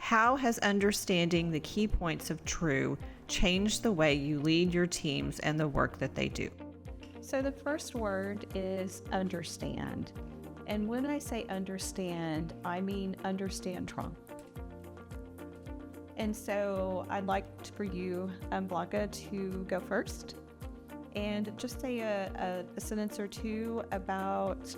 How has understanding the key points of TRU changed the way you lead your teams and the work that they do? So the first word is understand. And when I say understand, I mean understand trauma. And so I'd like for you, Blanca, to go first and just say a sentence or two about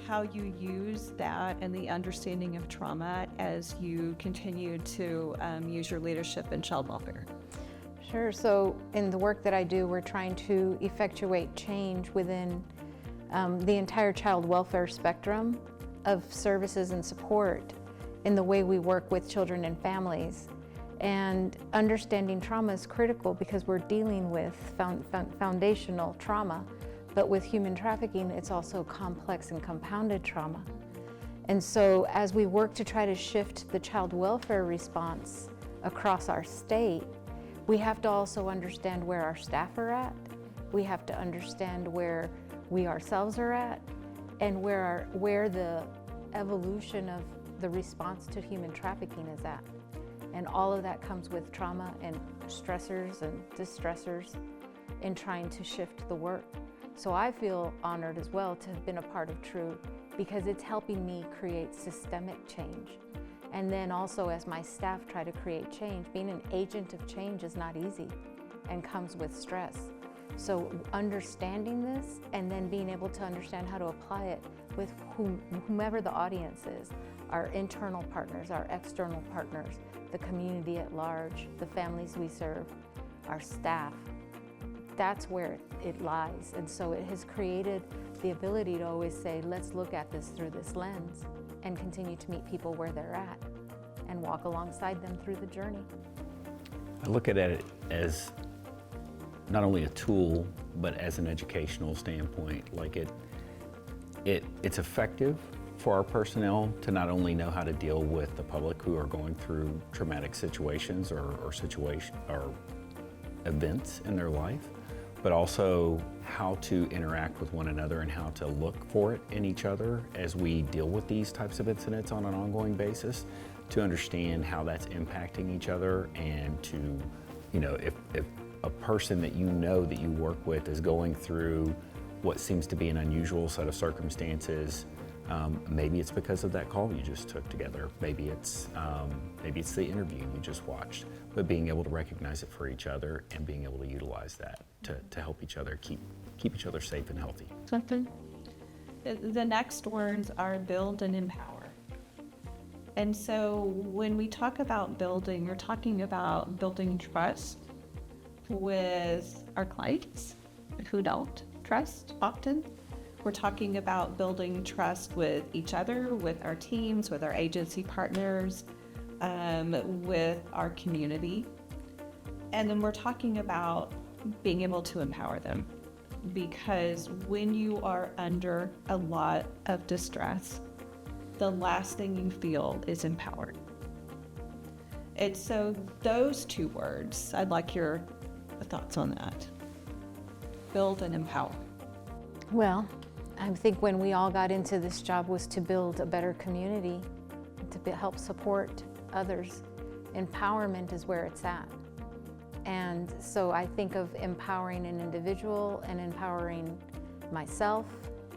how you use that and the understanding of trauma as you continue to use your leadership in child welfare. Sure. So in the work that I do, we're trying to effectuate change within the entire child welfare spectrum of services and support in the way we work with children and families. And understanding trauma is critical because we're dealing with foundational trauma, but with human trafficking, it's also complex and compounded trauma. And so as we work to try to shift the child welfare response across our state, we have to also understand where our staff are at. We have to understand where we ourselves are at, and where the evolution of the response to human trafficking is at. And all of that comes with trauma and stressors and distressors in trying to shift the work. So I feel honored as well to have been a part of TRU because it's helping me create systemic change. And then also as my staff try to create change, being an agent of change is not easy and comes with stress. So understanding this and then being able to understand how to apply it with whomever the audience is, our internal partners, our external partners, the community at large, the families we serve, our staff, that's where it lies. And so it has created the ability to always say, let's look at this through this lens and continue to meet people where they're at and walk alongside them through the journey. I look at it as not only a tool, but as an educational standpoint. Like it's effective for our personnel to not only know how to deal with the public who are going through traumatic situations or events in their life, but also how to interact with one another and how to look for it in each other as we deal with these types of incidents on an ongoing basis, to understand how that's impacting each other, and to, if a person that that you work with is going through what seems to be an unusual set of circumstances, maybe it's because of that call you just took together. Maybe it's the interview you just watched. But being able to recognize it for each other and being able to utilize that to help each other keep each other safe and healthy. The next words are build and empower. And so when we talk about building, we're talking about building trust with our clients who don't trust often. We're talking about building trust with each other, with our teams, with our agency partners, with our community. And then we're talking about being able to empower them, because when you are under a lot of distress, the last thing you feel is empowered. And so those two words, I'd like your thoughts on that. Build and empower. Well, I think when we all got into this job was to build a better community, to help support others. Empowerment is where it's at. And so I think of empowering an individual and empowering myself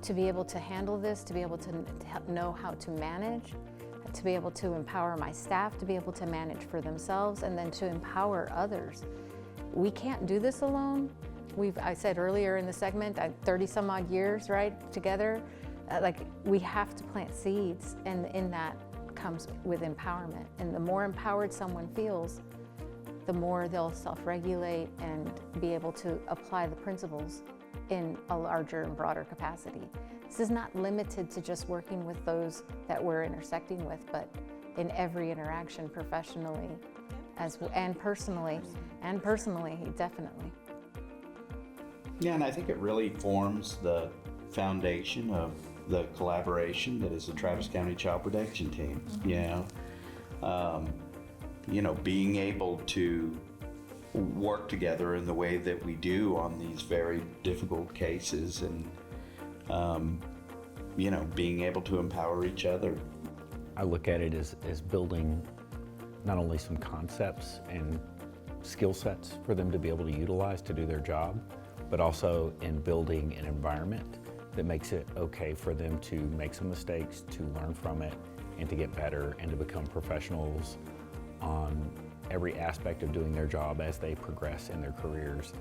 to be able to handle this, to be able to know how to manage, to be able to empower my staff, to be able to manage for themselves, and then to empower others. We can't do this alone. I said earlier in the segment, 30 some odd years, right, together. We have to plant seeds, and in that comes with empowerment. And the more empowered someone feels, the more they'll self-regulate and be able to apply the principles in a larger and broader capacity. This is not limited to just working with those that we're intersecting with, but in every interaction, professionally and personally, definitely. Yeah, and I think it really forms the foundation of the collaboration that is the Travis County Child Protection Team. Being able to work together in the way that we do on these very difficult cases, and being able to empower each other. I look at it as building not only some concepts and skill sets for them to be able to utilize to do their job, but also in building an environment that makes it okay for them to make some mistakes, to learn from it, and to get better and to become professionals on every aspect of doing their job as they progress in their careers.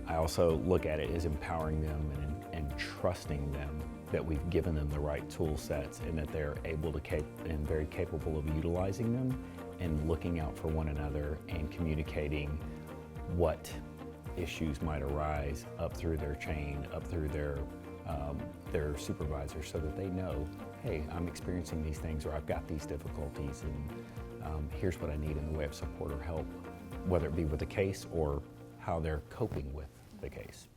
I also look at it as empowering them and trusting them that we've given them the right tool sets and that they're able to and very capable of utilizing them and looking out for one another and communicating what issues might arise up through their chain, up through their supervisors, so that they know, hey, I'm experiencing these things, or I've got these difficulties, and here's what I need in the way of support or help, whether it be with the case or how they're coping with the case.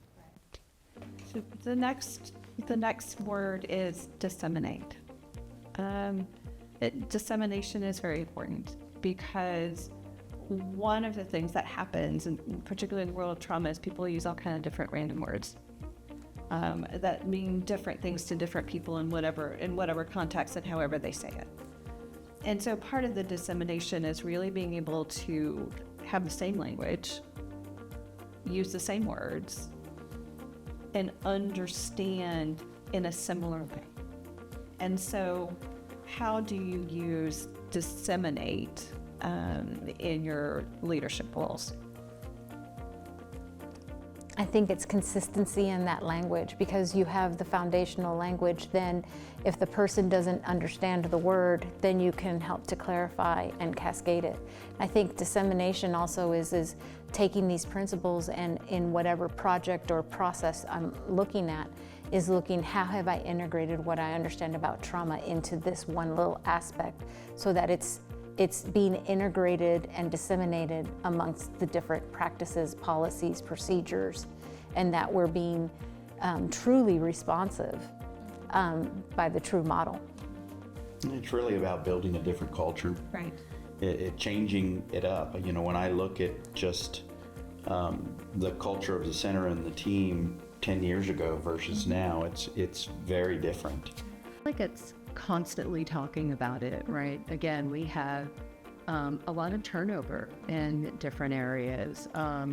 So the next word is disseminate. Dissemination is very important because one of the things that happens, and particularly in the world of trauma, is people use all kind of different random words that mean different things to different people in whatever context and however they say it. And so part of the dissemination is really being able to have the same language, use the same words, and understand in a similar way. And so how do you use disseminate in your leadership roles? I think it's consistency in that language, because you have the foundational language. Then if the person doesn't understand the word, then you can help to clarify and cascade it. I think dissemination also is taking these principles, and in whatever project or process I'm looking at, is looking, how have I integrated what I understand about trauma into this one little aspect, so that it's being integrated and disseminated amongst the different practices, policies, procedures, and that we're being truly responsive by the TRU model. It's really about building a different culture. Right. It changing it up. You know, when I look at just the culture of the center and the team 10 years ago versus now, it's very different. Like it's constantly talking about it, right? Again, we have a lot of turnover in different areas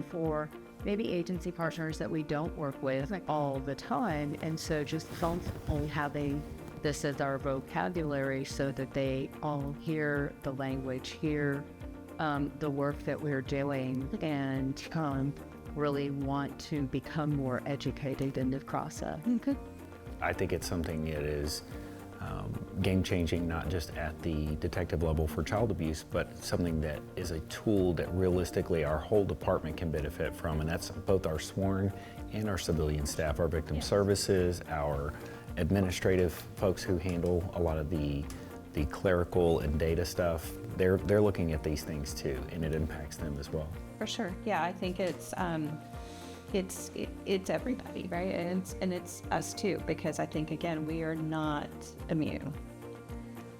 for maybe agency partners that we don't work with all the time. And so just constantly having this as our vocabulary so that they all hear the language, hear the work that we're doing, and really want to become more educated in the process. Okay. I think it's something that is game-changing, not just at the detective level for child abuse, but something that is a tool that realistically our whole department can benefit from, and that's both our sworn and our civilian staff, our victim services, our administrative folks who handle a lot of the clerical and data stuff. They're looking at these things too, and it impacts them as well. For sure. Yeah, I think it's everybody, right? And it's us too, because I think, again, we are not immune.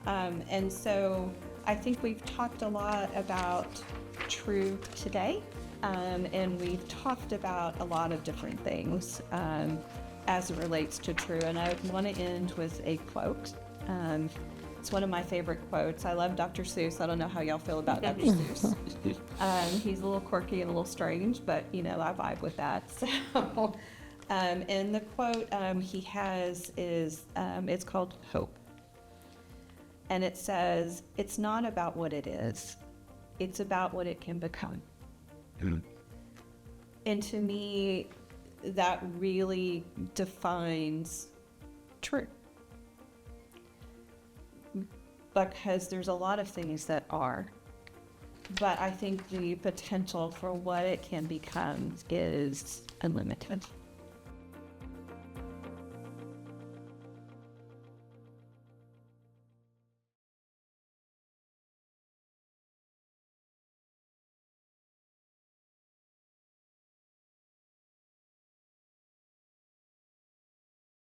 And so I think we've talked a lot about TRU today, and we've talked about a lot of different things as it relates to TRU. And I want to end with a quote. It's one of my favorite quotes. I love Dr. Seuss. I don't know how y'all feel about Dr. Seuss. He's a little quirky and a little strange, but I vibe with that. So, and the quote he has is, it's called Hope. And it says, "It's not about what it is, it's about what it can become." Mm-hmm. And to me, that really defines TRU. Because there's a lot of things that are, but I think the potential for what it can become is unlimited.